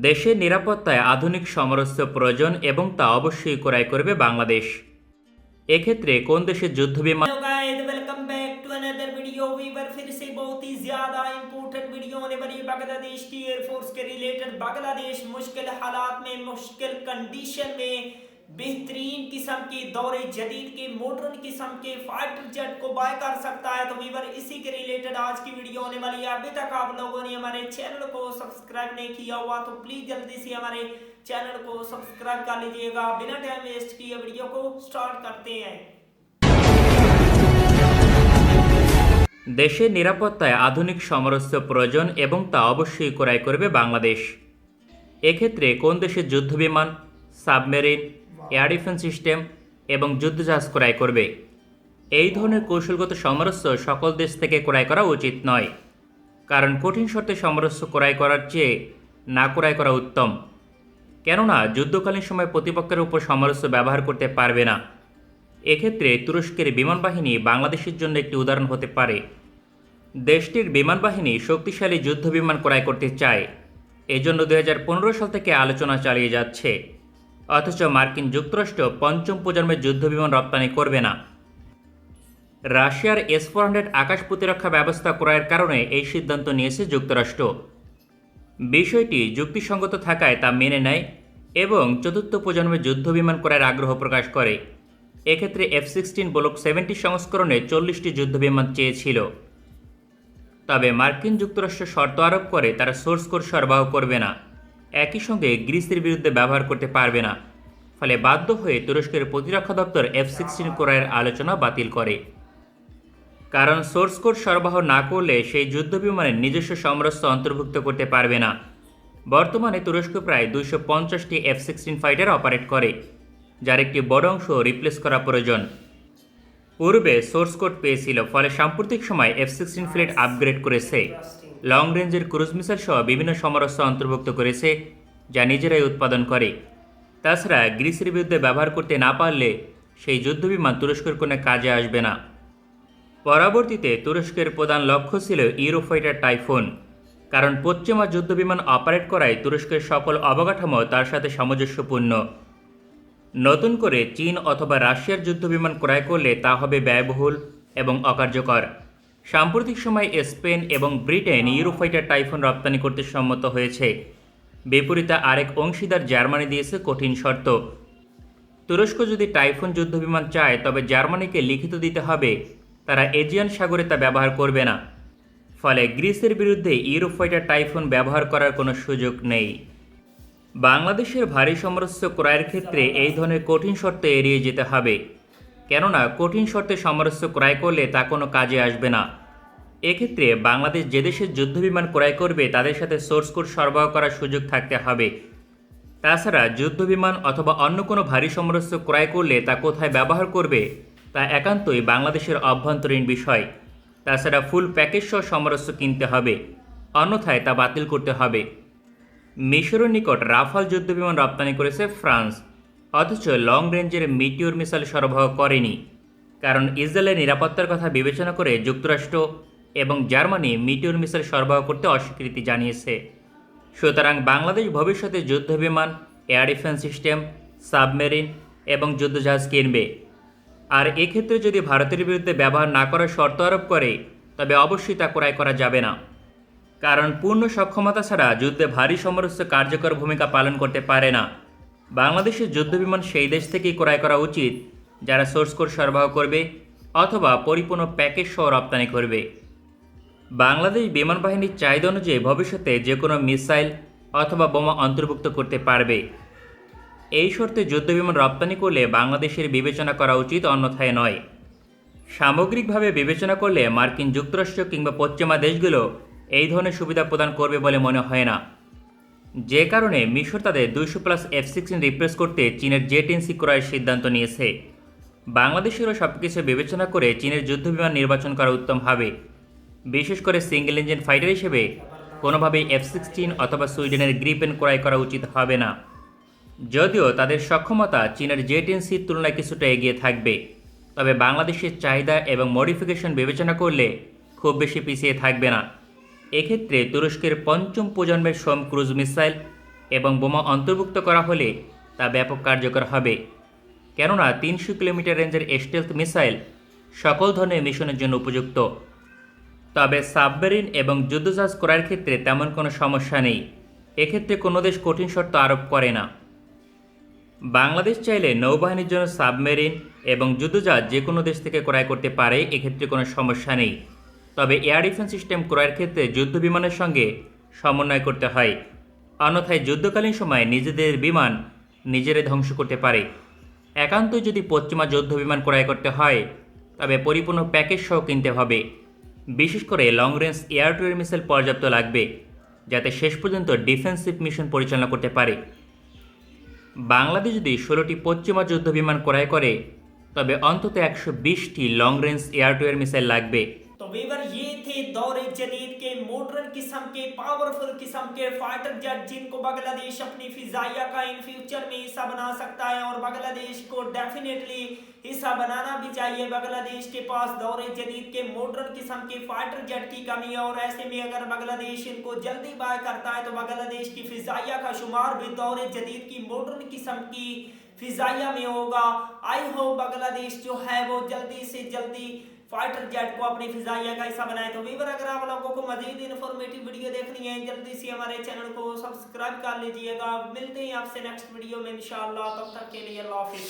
দেশের নিরাপত্তায় আধুনিক সমরাস্ত্র প্রয়োজন এবং তা অবশ্যই ক্রয় করবে বাংলাদেশ। এক্ষেত্রে কোন দেশের যুদ্ধবিমান hello guys, welcome back to another video. Viewer फिर से बहुत ही ज्यादा इंपॉर्टेंट वीडियो होने वाली है बांग्लादेश की एयरफोर्स के रिलेटेड। बांग्लादेश मुश्किल हालात में, मुश्किल कंडीशन में बेहतरीन किस्म के दौरे जदीद के मॉडर्न किस्म के फाइटर जेट को बाय कर सकता है। तो वीवर इसी के रिलेटेड आज की वीडियो होने वाली है। अभी तक आप लोगों ने हमारे चैनल को सब्सक्राइब नहीं किया हुआ तो प्लीज जल्दी से हमारे चैनल को सब्सक्राइब कर लीजिएगा। बिना टाइम वेस्ट किए वीडियो को स्टार्ट करते हैं। দেশের নিরাপত্তায় আধুনিক সমরাস্ত্র প্রয়োজন এবং তা অবশ্যই ক্রয় করবে বাংলাদেশ। এক্ষেত্রে কোন দেশের যুদ্ধবিমান, সাবমেরিন, এয়ার ডিফেন্স সিস্টেম এবং যুদ্ধজাহাজ ক্রয় করবে? এই ধরনের কৌশলগত সমরাস্ত্র সকল দেশ থেকে ক্রয় করা উচিত নয়, কারণ কঠিন শর্তে সমরাস্ত্র ক্রয় করার চেয়ে না ক্রয় করা উত্তম। কেননা যুদ্ধকালীন সময় প্রতিপক্ষের উপর সমরাস্ত্র ব্যবহার করতে পারবে না। এক্ষেত্রে তুরস্কের বিমান বাহিনী বাংলাদেশের জন্য একটি উদাহরণ হতে পারে। দেশটির বিমান বাহিনী শক্তিশালী যুদ্ধবিমান ক্রয় করতে চায়, এজন্য 2015 সাল থেকে আলোচনা চালিয়ে যাচ্ছে। অথচ মার্কিন যুক্তরাষ্ট্র পঞ্চম প্রজন্মের যুদ্ধবিমান রপ্তানি করবে না। রাশিয়ার S-400 আকাশ প্রতিরক্ষা ব্যবস্থা ক্রয়ের কারণে এই সিদ্ধান্ত নিয়েছে যুক্তরাষ্ট্র। বিষয়টি যুক্তিসঙ্গত থাকায় তা মেনে নেয় এবং চতুর্থ প্রজন্মের যুদ্ধবিমান ক্রয়ের আগ্রহ প্রকাশ করে। এক্ষেত্রে F-16 ব্লক 70 সংস্করণে 40টি যুদ্ধবিমান চেয়েছিল। তবে মার্কিন যুক্তরাষ্ট্র শর্ত আরোপ করে তারা সোর্স কোড সরবরাহ করবে না, একই সঙ্গে গ্রিসের বিরুদ্ধে ব্যবহার করতে পারবে না। ফলে বাধ্য হয়ে তুরস্কের প্রতিরক্ষা দপ্তর F-16 ক্রয়ের আলোচনা বাতিল করে। কারণ সোর্স কোড সরবরাহ না করলে সেই যুদ্ধবিমানের নিজস্ব সমরাস্ত্র অন্তর্ভুক্ত করতে পারবে না। বর্তমানে তুরস্ক প্রায় 250টি F-16 ফাইটার অপারেট করে, যার একটি বড় অংশ রিপ্লেস করা প্রয়োজন। পূর্বে সোর্স কোড পেয়েছিল, ফলে সাম্প্রতিক সময় F-16 ফ্লিট আপগ্রেড করেছে, লং রেঞ্জের ক্রুজ মিসাইল সহ বিভিন্ন সমরাস্ত্র অন্তর্ভুক্ত করেছে, যা নিজেরাই উৎপাদন করে। তাছাড়া গ্রিসের বিরুদ্ধে ব্যবহার করতে না পারলে সেই যুদ্ধবিমান তুরস্কের কোনো কাজে আসবে না। পরবর্তীতে তুরস্কের প্রধান লক্ষ্য ছিল ইউরোফাইটার টাইফুন, কারণ পশ্চিমা যুদ্ধবিমান অপারেট করায় তুরস্কের সকল অবকাঠামো তার সাথে সামঞ্জস্যপূর্ণ। নতুন করে চীন অথবা রাশিয়ার যুদ্ধবিমান ক্রয় করলে তা হবে ব্যয়বহুল এবং অকার্যকর। সাম্প্রতিক সময়ে স্পেন এবং ব্রিটেন ইউরোফাইটার টাইফুন রপ্তানি করতে সম্মত হয়েছে। বিপরীতে আরেক অংশীদার জার্মানি দিয়েছে কঠিন শর্ত। তুরস্ক যদি টাইফুন যুদ্ধবিমান চায় তবে জার্মানিকে লিখিত দিতে হবে তারা এজিয়ান সাগরে তা ব্যবহার করবে না। ফলে গ্রিসের বিরুদ্ধে ইউরোফাইটার টাইফুন ব্যবহার করার কোনো সুযোগ নেই। বাংলাদেশের ভারী সমরাস্ত্র ক্রয়ের ক্ষেত্রে এই ধরনের কঠিন শর্ত এড়িয়ে যেতে হবে, কেননা কঠিন শর্তে সমরাস্ত্র ক্রয় করলে তা কোনো কাজে আসবে না। এক্ষেত্রে বাংলাদেশ যে দেশের যুদ্ধবিমান ক্রয় করবে তাদের সাথে সোর্স কোড সরবরাহ করার সুযোগ থাকতে হবে। তাছাড়া যুদ্ধবিমান অথবা অন্য কোনো ভারী সমরাস্ত্র ক্রয় করলে তা কোথায় ব্যবহার করবে তা একান্তই বাংলাদেশের অভ্যন্তরীণ বিষয়। তাছাড়া ফুল প্যাকেজ সহ সমরাস্ত্র কিনতে হবে, অন্যথায় তা বাতিল করতে হবে। মিশরের নিকট রাফাল যুদ্ধবিমান রপ্তানি করেছে ফ্রান্স, অথচ লং রেঞ্জের মিটিওর মিসাইল সরবরাহ করেনি, কারণ ইসরায়েলের নিরাপত্তার কথা বিবেচনা করে যুক্তরাষ্ট্র এবং জার্মানি মিটিওর মিসাইল সরবরাহ করতে অস্বীকৃতি জানিয়েছে। সুতরাং বাংলাদেশ ভবিষ্যতে যুদ্ধবিমান, এয়ার ডিফেন্স সিস্টেম, সাবমেরিন এবং যুদ্ধজাহাজ কিনবে। আর এক্ষেত্রে যদি ভারতের বিরুদ্ধে ব্যবহার না করার শর্ত আরোপ করে তবে অবশ্যই তা ক্রয় করা যাবে না, কারণ পূর্ণ সক্ষমতা ছাড়া যুদ্ধে ভারী সমরাস্ত্র কার্যকর ভূমিকা পালন করতে পারে না। বাংলাদেশের যুদ্ধবিমান সেই দেশ থেকেই ক্রয় করা উচিত যারা সোর্স কোড সরবরাহ করবে অথবা পরিপূর্ণ প্যাকেজ সহ রপ্তানি করবে। বাংলাদেশ বিমান বাহিনীর চাহিদা অনুযায়ী ভবিষ্যতে যে কোনো মিসাইল অথবা বোমা অন্তর্ভুক্ত করতে পারবে। এই শর্তে যুদ্ধবিমান রপ্তানি করলে বাংলাদেশের বিবেচনা করা উচিত, অন্যথায় নয়। সামগ্রিকভাবে বিবেচনা করলে মার্কিন যুক্তরাষ্ট্র কিংবা পশ্চিমা দেশগুলো এই ধরনের সুবিধা প্রদান করবে বলে মনে হয় না, যে কারণে মিশর তাদের 200+ F-16 রিপ্লেস করতে চীনের জেট-10C ক্রয়ের সিদ্ধান্ত নিয়েছে। বাংলাদেশেরও সবকিছু বিবেচনা করে চীনের যুদ্ধবিমান নির্বাচন করা উত্তম হবে। বিশেষ করে সিঙ্গেল ইঞ্জিন ফাইটার হিসেবে কোনোভাবেই F-16 অথবা সুইডেনের গ্রিপেন ক্রয় করা উচিত হবে না, যদিও তাদের সক্ষমতা চীনের জেট-10Cর তুলনায় কিছুটা এগিয়ে থাকবে। তবে বাংলাদেশের চাহিদা এবং মডিফিকেশন বিবেচনা করলে খুব বেশি পিছিয়ে থাকবে না। এক্ষেত্রে তুরস্কের পঞ্চম প্রজন্মের সোম ক্রুজ মিসাইল এবং বোমা অন্তর্ভুক্ত করা হলে তা ব্যাপক কার্যকর হবে, কেননা 300 কিলোমিটার রেঞ্জের স্টেলথ মিসাইল সকল ধরনের মিশনের জন্য উপযুক্ত। তবে সাবমেরিন এবং যুদ্ধজাহাজ ক্রয়ের ক্ষেত্রে তেমন কোনো সমস্যা নেই, এক্ষেত্রে কোনো দেশ কঠিন শর্ত আরোপ করে না। বাংলাদেশ চাইলে নৌবাহিনীর জন্য সাবমেরিন এবং যুদ্ধজাহাজ যে কোনো দেশ থেকে ক্রয় করতে পারে, এক্ষেত্রে কোনো সমস্যা নেই। তবে এয়ার ডিফেন্স সিস্টেম ক্রয়ের ক্ষেত্রে যুদ্ধ বিমানের সঙ্গে সমন্বয় করতে হয়, অন্যথায় যুদ্ধকালীন সময়ে নিজেদের বিমান নিজেরাই ধ্বংস করতে পারে। একান্তই যদি পশ্চিমা যুদ্ধ বিমান ক্রয় করতে হয় তবে পরিপূর্ণ প্যাকেজ সহ কিনতে হবে। বিশেষ করে long range air two air missile পর্যাপ্ত লাগবে, যাতে শেষ পর্যন্ত ডিফেন্সিভ মিশন পরিচালনা করতে পারে। বাংলাদেশ যদি 16টি পশ্চিমা যুদ্ধ বিমান ক্রয় করে তবে অন্তত 120টি long range air to air missile লাগবে। तो वीवर ये थे दौरे जदीद के मॉडर्न किस्म के पावरफुल किस्म के फाइटर जेट जिनको बांग्लादेश अपनी फिजाइया का इन फ्यूचर में हिस्सा बना सकता है, और बांग्लादेश को डेफिनेटली हिस्सा बनाना भी चाहिए। बांग्लादेश के पास दौरे जदीद के मॉडर्न किस्म के फाइटर जेट की कमी है, और ऐसे में अगर बांग्लादेश इनको जल्दी बाय करता है तो बांग्लादेश की फिजाइया का शुमार भी दौरे जदीद की मॉडर्न किस्म की फिजाइया में होगा। आई होप बांग्लादेश जो है वो जल्दी से जल्दी फाइटर जेट को अपनी फिजाइया का हिस्सा बनाए। तो वीवर अगर आप लोगों को मजीद इन्फॉर्मेटिव वीडियो देखनी है जल्दी से हमारे चैनल को सब्सक्राइब कर लीजिएगा। मिलते हैं आपसे नेक्स्ट वीडियो में इंशाअल्लाह, तब तक के लिए अल्लाह हाफिज़।